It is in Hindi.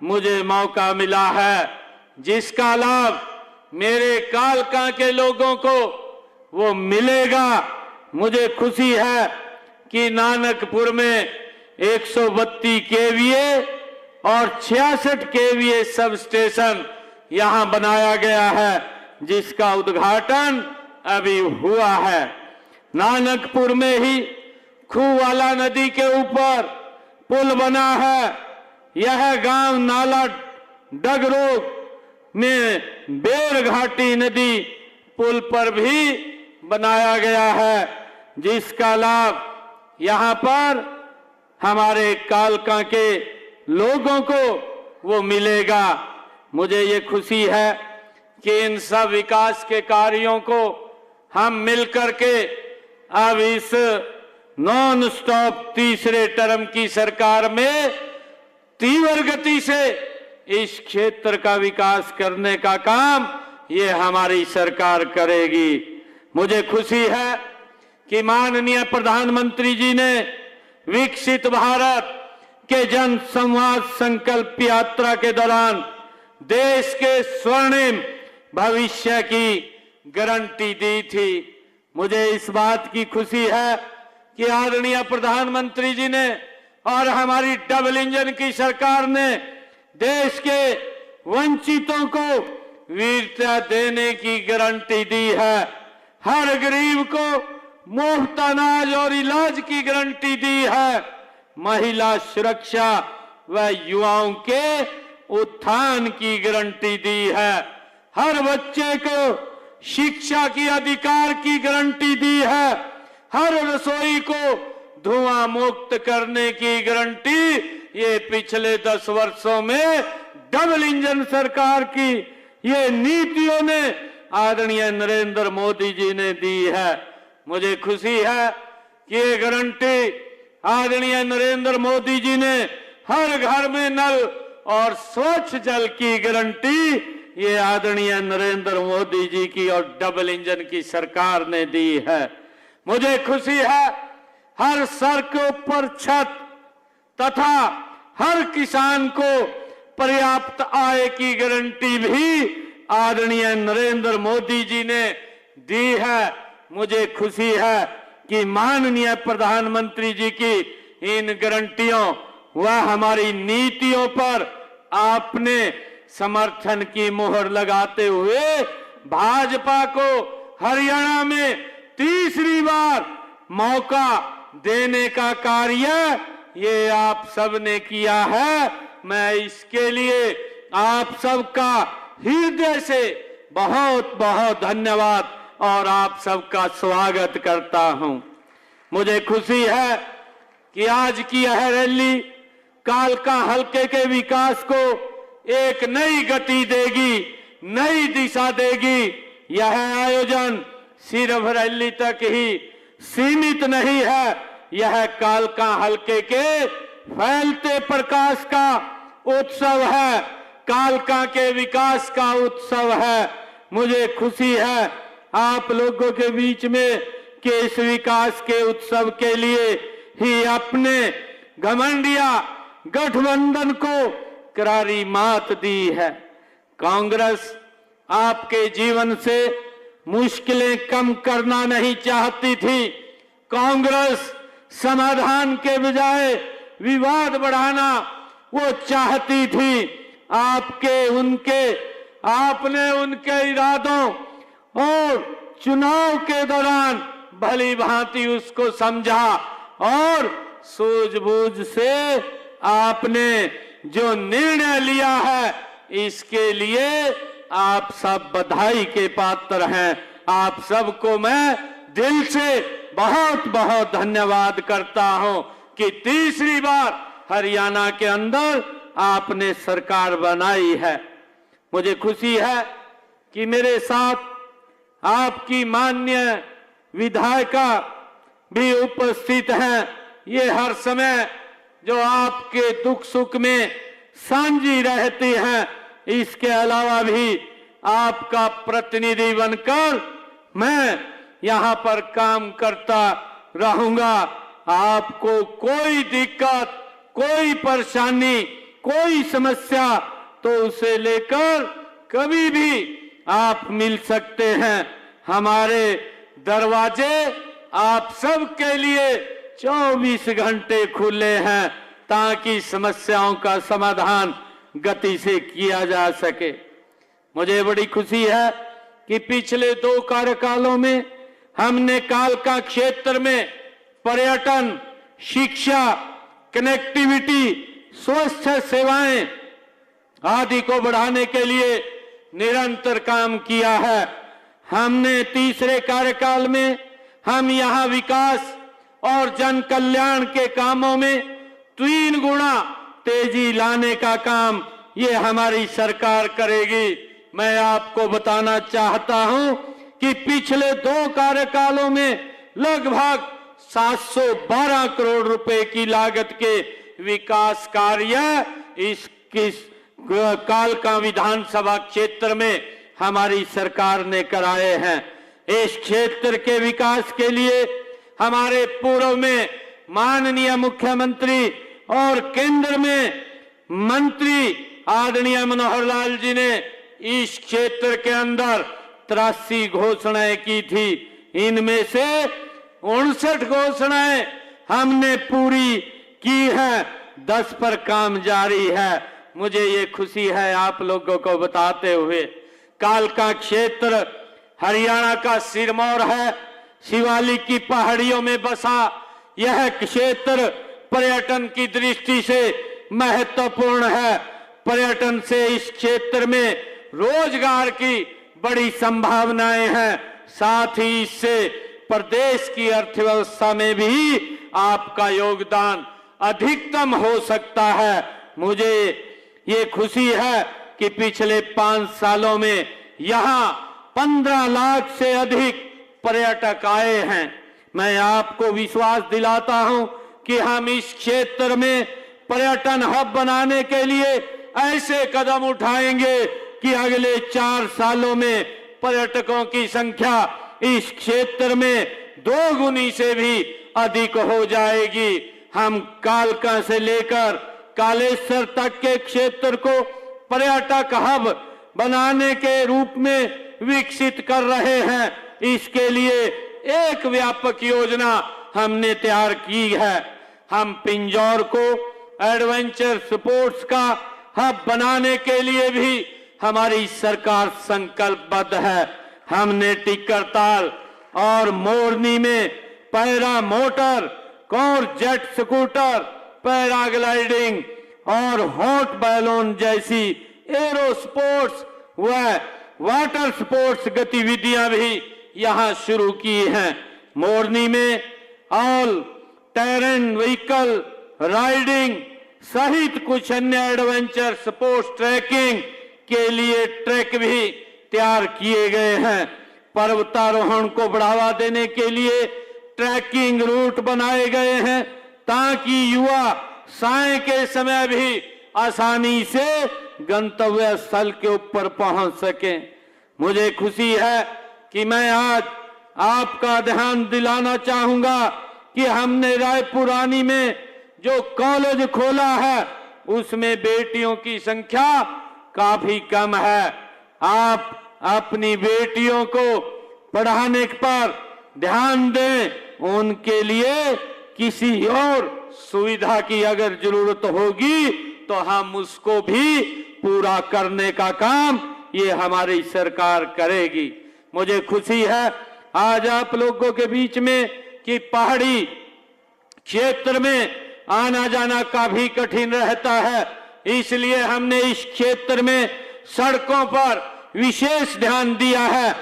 मुझे मौका मिला है, जिसका लाभ मेरे कालका के लोगों को वो मिलेगा। मुझे खुशी है कि नानकपुर में 132 केवीए और 66 केवीए सब स्टेशन यहां बनाया गया है, जिसका उद्घाटन अभी हुआ है। नानकपुर में ही खूवाला नदी के ऊपर पुल बना है। यह गांव नाला डगरोग में बेरघाटी नदी पुल पर भी बनाया गया है, जिसका लाभ यहां पर हमारे कालका के लोगों को वो मिलेगा। मुझे ये खुशी है कि इन सब विकास के कार्यों को हम मिलकर के अब इस नॉन स्टॉप तीसरे टर्म की सरकार में तीव्र गति से इस क्षेत्र का विकास करने का काम ये हमारी सरकार करेगी। मुझे खुशी है कि माननीय प्रधानमंत्री जी ने विकसित भारत के जन संवाद संकल्प यात्रा के दौरान देश के स्वर्णिम भविष्य की गारंटी दी थी। मुझे इस बात की खुशी है कि आदरणीय प्रधानमंत्री जी ने और हमारी डबल इंजन की सरकार ने देश के वंचितों को वीरता देने की गारंटी दी है। हर गरीब को मुफ्त अनाज और इलाज की गारंटी दी है। महिला सुरक्षा व युवाओं के उत्थान की गारंटी दी है। हर बच्चे को शिक्षा की अधिकार की गारंटी दी है। हर रसोई को धुआं मुक्त करने की गारंटी ये पिछले 10 वर्षों में डबल इंजन सरकार की ये नीतियों ने आदरणीय नरेंद्र मोदी जी ने दी है। मुझे खुशी है कि ये गारंटी आदरणीय नरेंद्र मोदी जी ने हर घर में नल और स्वच्छ जल की गारंटी ये आदरणीय नरेंद्र मोदी जी की और डबल इंजन की सरकार ने दी है। मुझे खुशी है हर सर के ऊपर छत तथा हर किसान को पर्याप्त आय की गारंटी भी आदरणीय नरेंद्र मोदी जी ने दी है। मुझे खुशी है कि माननीय प्रधानमंत्री जी की इन गारंटियों व हमारी नीतियों पर आपने समर्थन की मोहर लगाते हुए भाजपा को हरियाणा में तीसरी बार मौका देने का कार्य ये आप सबने किया है। मैं इसके लिए आप सबका हृदय से बहुत बहुत धन्यवाद और आप सबका स्वागत करता हूं। मुझे खुशी है कि आज की यह रैली कालका हलके के विकास को एक नई गति देगी, नई दिशा देगी। यह आयोजन सिर्फ रैली तक ही सीमित नहीं है, यह कालका हलके के फैलते प्रकाश का उत्सव है, कालका के विकास का उत्सव है। मुझे खुशी है आप लोगों के बीच में कि इस विकास के उत्सव के लिए ही अपने घमंडिया गठबंधन को करारी मात दी है। कांग्रेस आपके जीवन से मुश्किलें कम करना नहीं चाहती थी। कांग्रेस समाधान के बजाय विवाद बढ़ाना वो चाहती थी। आपने उनके इरादों और चुनाव के दौरान भली भांति उसको समझा और सूझबूझ से आपने जो निर्णय लिया है इसके लिए आप सब बधाई के पात्र हैं। आप सबको मैं दिल से बहुत बहुत धन्यवाद करता हूं कि तीसरी बार हरियाणा के अंदर आपने सरकार बनाई है। मुझे खुशी है कि मेरे साथ आपकी माननीय विधायिका भी उपस्थित हैं। ये हर समय जो आपके दुख सुख में साझी रहती हैं। इसके अलावा भी आपका प्रतिनिधि बनकर मैं यहाँ पर काम करता रहूंगा। आपको कोई दिक्कत, कोई परेशानी कोई समस्या तो उसे लेकर कभी भी आप मिल सकते हैं। हमारे दरवाजे आप सबके लिए 24 घंटे खुले हैं ताकि समस्याओं का समाधान गति से किया जा सके। मुझे बड़ी खुशी है कि पिछले 2 कार्यकालों में हमने कालका क्षेत्र में पर्यटन, शिक्षा, कनेक्टिविटी, स्वास्थ्य सेवाएं आदि को बढ़ाने के लिए निरंतर काम किया है। हमने तीसरे कार्यकाल में हम यहां विकास और जन कल्याण के कामों में 3 गुना तेजी लाने का काम ये हमारी सरकार करेगी। मैं आपको बताना चाहता हूं कि पिछले 2 कार्यकालों में लगभग 712 करोड़ रुपए की लागत के विकास कार्य इस कालका विधानसभा क्षेत्र में हमारी सरकार ने कराए हैं। इस क्षेत्र के विकास के लिए हमारे पूर्व में माननीय मुख्यमंत्री और केंद्र में मंत्री आदरणीय मनोहर लाल जी ने इस क्षेत्र के अंदर 83 घोषणाएं की थी। इनमें से 59 घोषणाएं हमने पूरी की है, 10 पर काम जारी है। मुझे ये खुशी है आप लोगों को बताते हुए। कालका क्षेत्र हरियाणा का सिरमौर है। शिवालिक की पहाड़ियों में बसा यह क्षेत्र पर्यटन की दृष्टि से महत्वपूर्ण है। पर्यटन से इस क्षेत्र में रोजगार की बड़ी संभावनाएं हैं। साथ ही इससे प्रदेश की अर्थव्यवस्था में भी आपका योगदान अधिकतम हो सकता है। मुझे ये खुशी है कि पिछले 5 सालों में यहाँ 15 लाख से अधिक पर्यटक आए हैं। मैं आपको विश्वास दिलाता हूं कि हम इस क्षेत्र में पर्यटन हब बनाने के लिए ऐसे कदम उठाएंगे कि अगले 4 सालों में पर्यटकों की संख्या इस क्षेत्र में 2 गुनी से भी अधिक हो जाएगी। हम कालका से लेकर कालेश्वर तक के क्षेत्र को पर्यटक हब बनाने के रूप में विकसित कर रहे हैं। इसके लिए एक व्यापक योजना हमने तैयार की है। हम पिंजौर को एडवेंचर स्पोर्ट्स का हब बनाने के लिए भी हमारी सरकार संकल्पबद्ध है। हमने टिक्करताल और मोरनी में पैरा मोटर और जेट स्कूटर, पैराग्लाइडिंग और हॉट बैलून जैसी एरो स्पोर्ट्स व वाटर स्पोर्ट्स गतिविधियां भी यहां शुरू की हैं। मोरनी में ऑल टेरेन व्हीकल राइडिंग सहित कुछ अन्य एडवेंचर स्पोर्ट्स ट्रैकिंग के लिए ट्रैक भी तैयार किए गए हैं। पर्वतारोहण को बढ़ावा देने के लिए ट्रैकिंग रूट बनाए गए हैं ताकि युवा साय के समय भी आसानी से गंतव्य स्थल के ऊपर पहुंच सके। मुझे खुशी है कि मैं आज आपका ध्यान दिलाना चाहूंगा कि हमने रायपुरानी में जो कॉलेज खोला है उसमें बेटियों की संख्या काफी कम है। आप अपनी बेटियों को पढ़ाने पर ध्यान दें। उनके लिए किसी और सुविधा की अगर जरूरत होगी तो हम उसको भी पूरा करने का काम ये हमारी सरकार करेगी। मुझे खुशी है आज आप लोगों के बीच में कि पहाड़ी क्षेत्र में आना जाना काफी कठिन रहता है, इसलिए हमने इस क्षेत्र में सड़कों पर विशेष ध्यान दिया है।